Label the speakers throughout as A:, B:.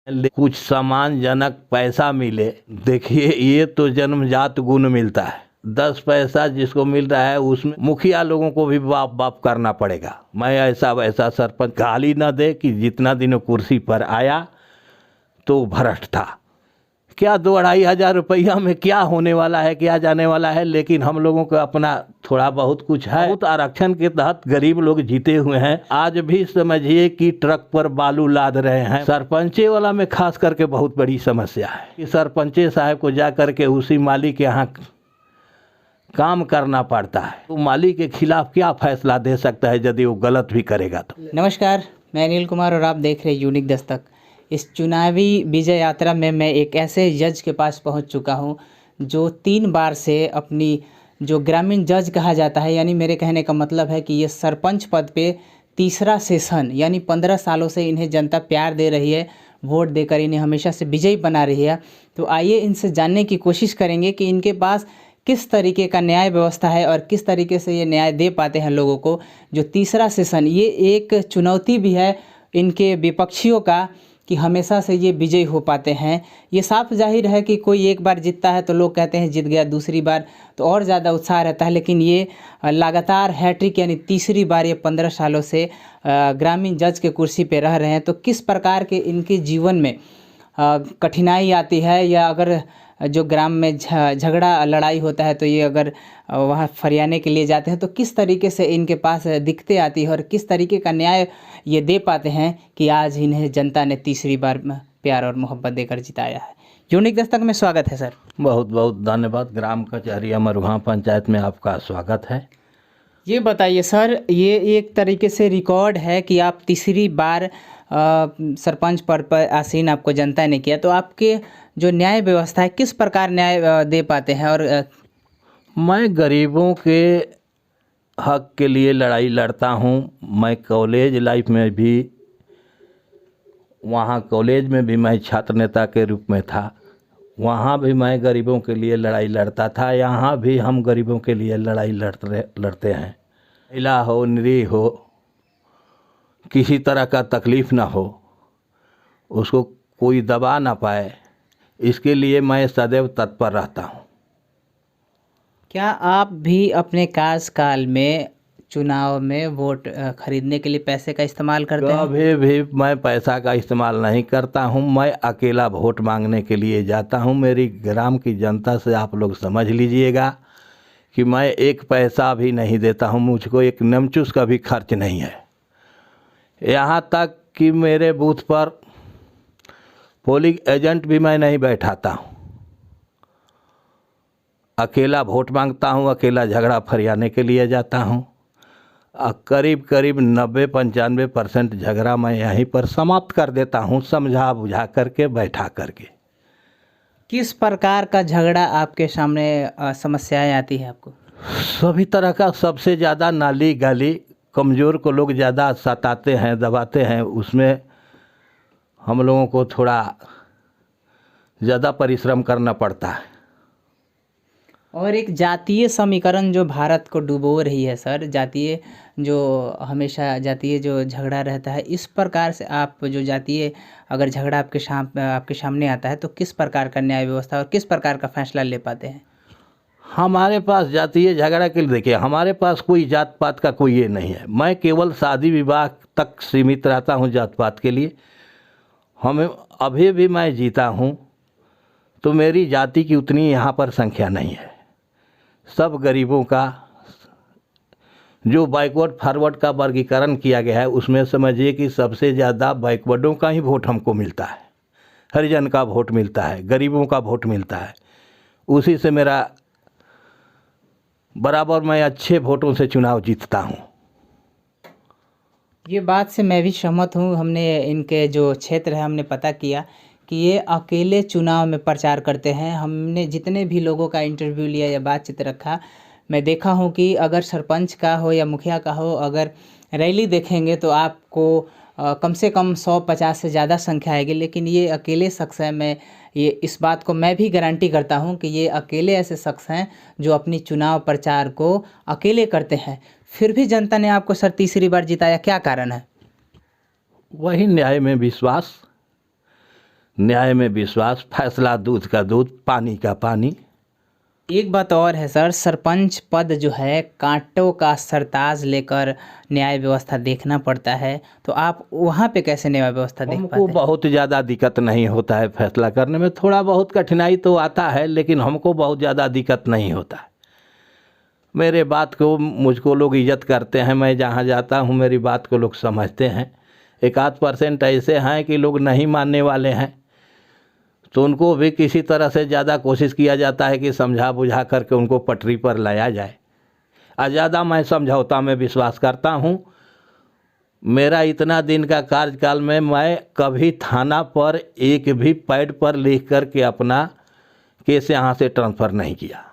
A: कुछ सम्मानजनक पैसा मिले। देखिए, ये तो जन्मजात गुण मिलता है। 10 पैसा जिसको मिल रहा है उसमें मुखिया लोगों को भी बाप बाप करना पड़ेगा। मैं ऐसा वैसा सरपंच गाली न दे कि जितना दिन कुर्सी पर आया तो भ्रष्ट था। क्या 2-2.5 हजार रुपया में क्या होने वाला है, क्या जाने वाला है। लेकिन हम लोगों को अपना थोड़ा बहुत कुछ है। बहुत आरक्षण के तहत गरीब लोग जीते हुए हैं। आज भी समझिए कि ट्रक पर बालू लाद रहे हैं। सरपंचे वाला में खास करके बहुत बड़ी समस्या है कि सरपंचे साहब को जा करके उसी मालिक के यहाँ काम करना पड़ता है। तो मालिक के खिलाफ क्या फैसला दे सकता है यदि वो गलत भी करेगा तो।
B: नमस्कार, मैं अनिल कुमार और आप देख रहे हैं यूनिक दस्तक। इस चुनावी विजय यात्रा में मैं एक ऐसे जज के पास पहुंच चुका हूं जो 3 बार से अपनी जो ग्रामीण जज कहा जाता है, यानी मेरे कहने का मतलब है कि ये सरपंच पद पे तीसरा सेशन, यानी 15 सालों से इन्हें जनता प्यार दे रही है, वोट देकर इन्हें हमेशा से विजयी बना रही है। तो आइए इनसे जानने की कोशिश करेंगे कि इनके पास किस तरीके का न्याय व्यवस्था है और किस तरीके से ये न्याय दे पाते हैं लोगों को। जो तीसरा सेशन, ये एक चुनौती भी है इनके विपक्षियों का कि हमेशा से ये विजयी हो पाते हैं। ये साफ जाहिर है कि कोई एक बार जीतता है तो लोग कहते हैं जीत गया, दूसरी बार तो और ज़्यादा उत्साह रहता है। लेकिन ये लगातार हैट्रिक यानी तीसरी बार ये 15 सालों से ग्रामीण जज के कुर्सी पे रह रहे हैं। तो किस प्रकार के इनके जीवन में कठिनाई आती है, या अगर जो ग्राम में झगड़ा लड़ाई होता है तो ये अगर वहाँ फरियाने के लिए जाते हैं तो किस तरीके से इनके पास दिक्कतें आती है और किस तरीके का न्याय ये दे पाते हैं कि आज इन्हें जनता ने तीसरी बार प्यार और मोहब्बत देकर जिताया है। यूनिक दस्तक में स्वागत है सर।
A: बहुत बहुत धन्यवाद। ग्राम कचहरी अमरगांव पंचायत में आपका स्वागत है।
B: ये बताइए सर, ये एक तरीके से रिकॉर्ड है कि आप तीसरी बार सरपंच पद पर आसीन आपको जनता ने किया, तो आपके जो न्याय व्यवस्था है किस प्रकार न्याय दे पाते हैं? और
A: मैं गरीबों के हक के लिए लड़ाई लड़ता हूँ। मैं कॉलेज लाइफ में भी, वहाँ कॉलेज में भी मैं छात्र नेता के रूप में था। वहाँ भी मैं गरीबों के लिए लड़ाई लड़ता था। यहाँ भी हम गरीबों के लिए लड़ाई लड़ते हैं। महिला हो, निरीह हो, किसी तरह का तकलीफ़ ना हो, उसको कोई दबा ना पाए, इसके लिए मैं सदैव तत्पर रहता हूँ।
B: क्या आप भी अपने कार्यकाल में चुनाव में वोट खरीदने के लिए पैसे का इस्तेमाल करते हैं?
A: कभी भी मैं पैसा का इस्तेमाल नहीं करता हूँ। मैं अकेला वोट मांगने के लिए जाता हूँ। मेरी ग्राम की जनता से आप लोग समझ लीजिएगा कि मैं एक पैसा भी नहीं देता हूँ। मुझको एक नमचूस का भी खर्च नहीं है। यहाँ तक कि मेरे बूथ पर पोलिंग एजेंट भी मैं नहीं बैठाता हूँ। अकेला वोट मांगता हूँ, अकेला झगड़ा फरियाने के लिए जाता हूँ। करीब 90-95% झगड़ा मैं यहीं पर समाप्त कर देता हूँ, समझा बुझा करके, बैठा करके।
B: किस प्रकार का झगड़ा आपके सामने समस्याएं आती है आपको?
A: सभी तरह का। सबसे ज़्यादा नाली गाली, कमज़ोर को लोग ज़्यादा सताते हैं, दबाते हैं, उसमें हम लोगों को थोड़ा ज़्यादा परिश्रम करना पड़ता है।
B: और एक जातीय समीकरण जो भारत को डुबो रही है सर, जातीय जो हमेशा जातीय जो झगड़ा रहता है, इस प्रकार से आप जो जातीय अगर झगड़ा आपके सामने आता है तो किस प्रकार का न्याय व्यवस्था और किस प्रकार का फैसला ले पाते हैं?
A: हमारे पास जातीय झगड़ा के लिए, देखिए, हमारे पास कोई जात पात का कोई ये नहीं है। मैं केवल शादी विवाह तक सीमित रहता हूँ जात पात के लिए। हमें अभी भी मैं जीता हूँ तो मेरी जाति की उतनी यहाँ पर संख्या नहीं है। सब गरीबों का जो बैकवर्ड फॉरवर्ड का वर्गीकरण किया गया है उसमें समझिए कि सबसे ज़्यादा बैकवर्डों का ही वोट हमको मिलता है। हरिजन का वोट मिलता है, गरीबों का वोट मिलता है। उसी से मेरा बराबर मैं अच्छे वोटों से चुनाव जीतता हूँ।
B: ये बात से मैं भी सहमत हूँ। हमने इनके जो क्षेत्र है हमने पता किया कि ये अकेले चुनाव में प्रचार करते हैं। हमने जितने भी लोगों का इंटरव्यू लिया या बातचीत रखा, मैं देखा हूँ कि अगर सरपंच का हो या मुखिया का हो, अगर रैली देखेंगे तो आपको कम से कम 100-50 से ज़्यादा संख्या आएगी। लेकिन ये अकेले शख्स हैं। मैं ये इस बात को मैं भी गारंटी करता हूँ कि ये अकेले ऐसे शख्स हैं जो अपनी चुनाव प्रचार को अकेले करते हैं। फिर भी जनता ने आपको सर तीसरी बार जिताया, क्या कारण है?
A: वही न्याय में विश्वास। न्याय में विश्वास, फैसला दूध का दूध, पानी का पानी।
B: एक बात और है सर, सरपंच पद जो है कांटों का सरताज लेकर न्याय व्यवस्था देखना पड़ता है, तो आप वहाँ पे कैसे न्याय व्यवस्था देख
A: हमको
B: पाते हैं?
A: बहुत ज़्यादा दिक्कत नहीं होता है फैसला करने में, थोड़ा बहुत कठिनाई तो आता है लेकिन हमको बहुत ज़्यादा दिक्कत नहीं होता है। मेरे बात को मुझको लोग इज्जत करते हैं, मैं जहाँ जाता हूँ मेरी बात को लोग समझते हैं। 1-8% ऐसे हैं कि लोग नहीं मानने वाले हैं, तो उनको भी किसी तरह से ज़्यादा कोशिश किया जाता है कि समझा बुझा करके उनको पटरी पर लाया जाए। ज़्यादा मैं समझौता में विश्वास करता हूँ। मेरा इतना दिन का कार्यकाल में मैं कभी थाना पर एक भी पैड पर लिख करके अपना केस यहाँ से ट्रांसफ़र नहीं किया।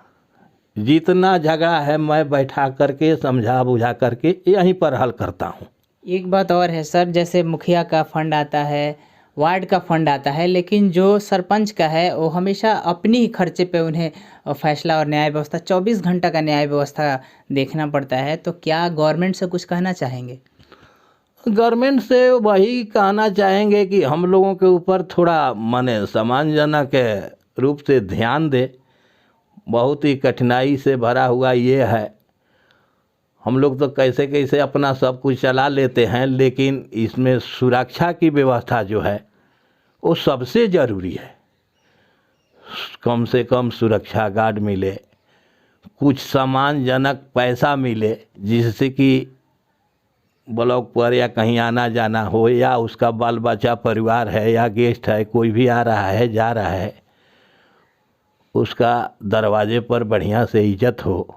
A: जितना झगड़ा है मैं बैठा करके समझा बुझा करके यहीं पर हल करता हूँ।
B: एक बात और है सर, जैसे मुखिया का फंड आता है, वार्ड का फंड आता है, लेकिन जो सरपंच का है वो हमेशा अपनी ही खर्चे पे उन्हें फैसला और न्याय व्यवस्था 24 घंटा का न्याय व्यवस्था देखना पड़ता है, तो क्या गवर्नमेंट से कुछ कहना चाहेंगे?
A: गवर्नमेंट से वही कहना चाहेंगे कि हम लोगों के ऊपर थोड़ा माने सम्मानजनक रूप से ध्यान दे। बहुत ही कठिनाई से भरा हुआ ये है, हम लोग तो कैसे कैसे अपना सब कुछ चला लेते हैं, लेकिन इसमें सुरक्षा की व्यवस्था जो है वो सबसे ज़रूरी है। कम से कम सुरक्षा गार्ड मिले, कुछ सम्मानजनक पैसा मिले, जिससे कि ब्लॉक पर या कहीं आना जाना हो, या उसका बाल बच्चा परिवार है या गेस्ट है कोई भी आ रहा है जा रहा है, उसका दरवाजे पर बढ़िया से इज्जत हो।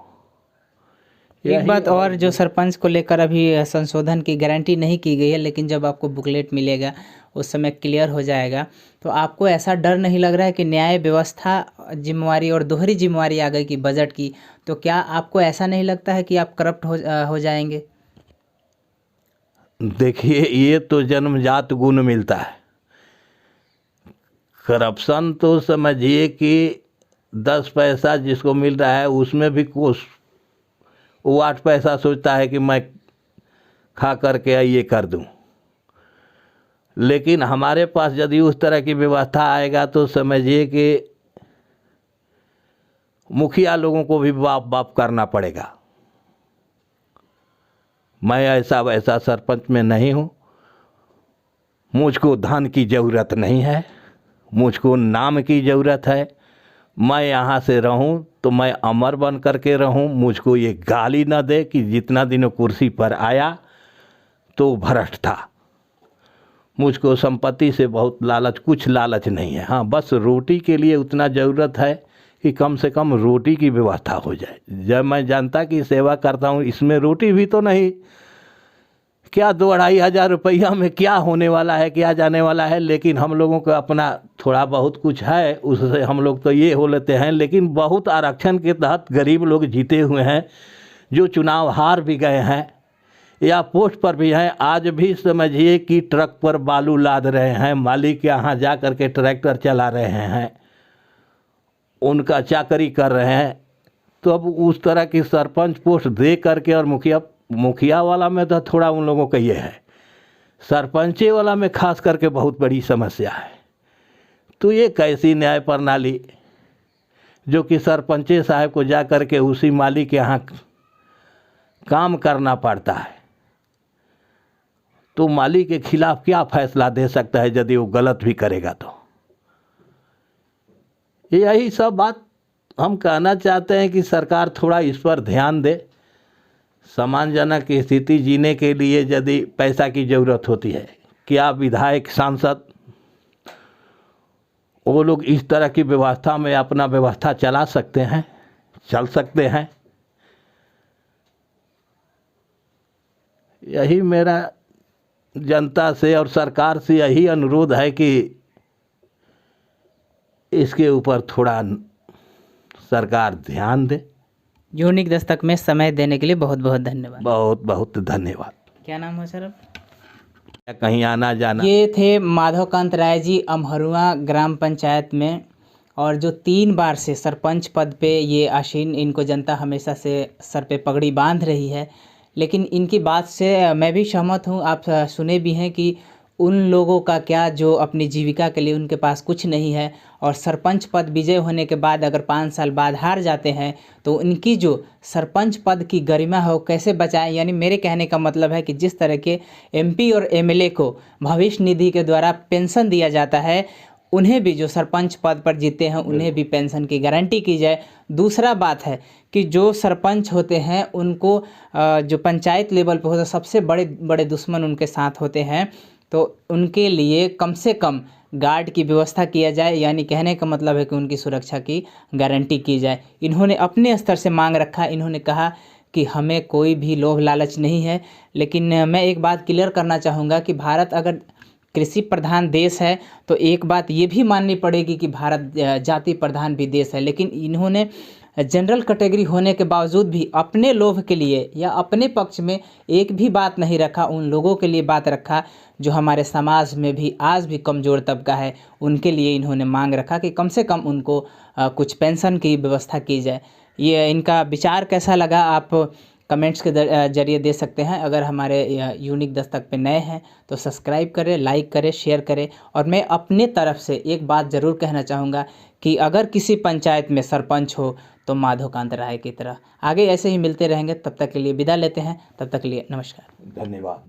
B: एक बात और, जो सरपंच को लेकर अभी संशोधन की गारंटी नहीं की गई है, लेकिन जब आपको बुकलेट मिलेगा उस समय क्लियर हो जाएगा, तो आपको ऐसा डर नहीं लग रहा है कि न्याय व्यवस्था जिम्मेवारी और दोहरी जिम्मेवारी आ गई कि बजट की, तो क्या आपको ऐसा नहीं लगता है कि आप करप्ट हो जाएंगे?
A: देखिए, ये तो जन्मजात गुण मिलता है। करप्शन तो समझिए कि 10 पैसा जिसको मिल रहा है उसमें भी कुछ वो 8 पैसा सोचता है कि मैं खा करके ये कर दूं। लेकिन हमारे पास यदि उस तरह की व्यवस्था आएगा तो समझिए कि मुखिया लोगों को भी बाप बाप करना पड़ेगा। मैं ऐसा वैसा सरपंच में नहीं हूँ, मुझको धन की ज़रूरत नहीं है, मुझको नाम की ज़रूरत है। मैं यहाँ से रहूँ तो मैं अमर बन करके रहूँ, मुझको ये गाली न दे कि जितना दिन कुर्सी पर आया तो भ्रष्ट था। मुझको संपत्ति से बहुत लालच, कुछ लालच नहीं है। हाँ, बस रोटी के लिए उतना ज़रूरत है कि कम से कम रोटी की व्यवस्था हो जाए। जब मैं जनता की सेवा करता हूँ, इसमें रोटी भी तो नहीं, क्या 2-2.5 हज़ार रुपया में क्या होने वाला है, क्या जाने वाला है। लेकिन हम लोगों का अपना थोड़ा बहुत कुछ है, उससे हम लोग तो ये हो लेते हैं। लेकिन बहुत आरक्षण के तहत गरीब लोग जीते हुए हैं, जो चुनाव हार भी गए हैं या पोस्ट पर भी हैं। आज भी समझिए कि ट्रक पर बालू लाद रहे हैं, मालिक के यहाँ जा कर के ट्रैक्टर चला रहे हैं, उनका चाकरी कर रहे हैं। तो अब उस तरह की सरपंच पोस्ट दे करके, और मुखिया वाला में तो थोड़ा उन लोगों का ये है, सरपंचे वाला में खास करके बहुत बड़ी समस्या है। तो ये कैसी न्याय प्रणाली जो कि सरपंचे साहब को जा कर के उसी मालिक के यहाँ काम करना पड़ता है, तो मालिक के खिलाफ क्या फैसला दे सकता है यदि वो गलत भी करेगा तो। यही सब बात हम कहना चाहते हैं कि सरकार थोड़ा इस पर ध्यान दे। सम्मानजनक स्थिति जीने के लिए यदि पैसा की ज़रूरत होती है, क्या विधायक सांसद वो लोग इस तरह की व्यवस्था में अपना व्यवस्था चला सकते हैं, चल सकते हैं? यही मेरा जनता से और सरकार से यही अनुरोध है कि इसके ऊपर थोड़ा सरकार ध्यान दे।
B: यूनिक दस्तक में समय देने के लिए बहुत बहुत धन्यवाद।
A: बहुत बहुत धन्यवाद।
B: क्या नाम है सर अब?
A: कहीं आना जाना।
B: ये थे माधवकांत राय जी अमहरुआ ग्राम पंचायत में, और जो 3 बार से सरपंच पद पे ये आसीन, इनको जनता हमेशा से सर पे पगड़ी बांध रही है। लेकिन इनकी बात से मैं भी सहमत हूँ। आप सुने भी हैं कि उन लोगों का क्या जो अपनी जीविका के लिए उनके पास कुछ नहीं है, और सरपंच पद विजय होने के बाद अगर 5 साल बाद हार जाते हैं तो उनकी जो सरपंच पद की गरिमा है वो कैसे बचाएं। यानी मेरे कहने का मतलब है कि जिस तरह के एमपी और एमएलए को भविष्य निधि के द्वारा पेंशन दिया जाता है, उन्हें भी जो सरपंच पद पर जीते हैं उन्हें भी पेंशन की गारंटी की जाए। दूसरा बात है कि जो सरपंच होते हैं उनको जो पंचायत लेवल पर होता है सबसे बड़े बड़े दुश्मन उनके साथ होते हैं, तो उनके लिए कम से कम गार्ड की व्यवस्था किया जाए। यानी कहने का मतलब है कि उनकी सुरक्षा की गारंटी की जाए। इन्होंने अपने स्तर से मांग रखा, इन्होंने कहा कि हमें कोई भी लोभ लालच नहीं है। लेकिन मैं एक बात क्लियर करना चाहूँगा कि भारत अगर कृषि प्रधान देश है तो एक बात ये भी माननी पड़ेगी कि भारत जाति प्रधान भी देश है। लेकिन इन्होंने जनरल कैटेगरी होने के बावजूद भी अपने लोभ के लिए या अपने पक्ष में एक भी बात नहीं रखा, उन लोगों के लिए बात रखा जो हमारे समाज में भी आज भी कमज़ोर तबका है। उनके लिए इन्होंने मांग रखा कि कम से कम उनको कुछ पेंशन की व्यवस्था की जाए। ये इनका विचार कैसा लगा आप कमेंट्स के जरिए दे सकते हैं। अगर हमारे यूनिक दस्तक पे नए हैं तो सब्सक्राइब करें, लाइक करें, शेयर करें। और मैं अपने तरफ से एक बात ज़रूर कहना चाहूँगा कि अगर किसी पंचायत में सरपंच हो तो माधोकांत राय की तरह आगे ऐसे ही मिलते रहेंगे। तब तक के लिए विदा लेते हैं, तब तक के लिए नमस्कार,
A: धन्यवाद।